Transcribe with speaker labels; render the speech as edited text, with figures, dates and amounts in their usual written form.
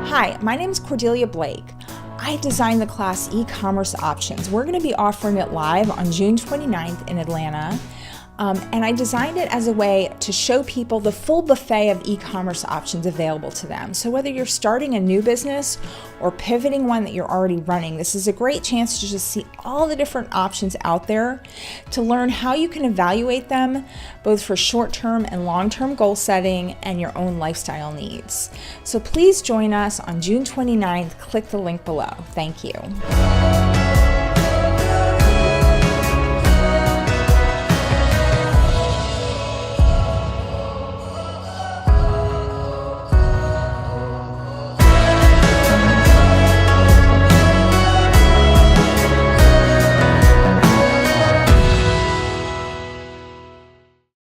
Speaker 1: Hi, my name is Cordelia Blake. I designed the class E-commerce Options. We're going to be offering it live on June 29th in Atlanta. And I designed it as a way to show people the full buffet of e-commerce options available to them. So whether you're starting a new business or pivoting one that you're already running, this is a great chance to just see all the different options out there, to learn how you can evaluate them, both for short-term and long-term goal setting and your own lifestyle needs. So please join us on June 29th. Click the link below. Thank you.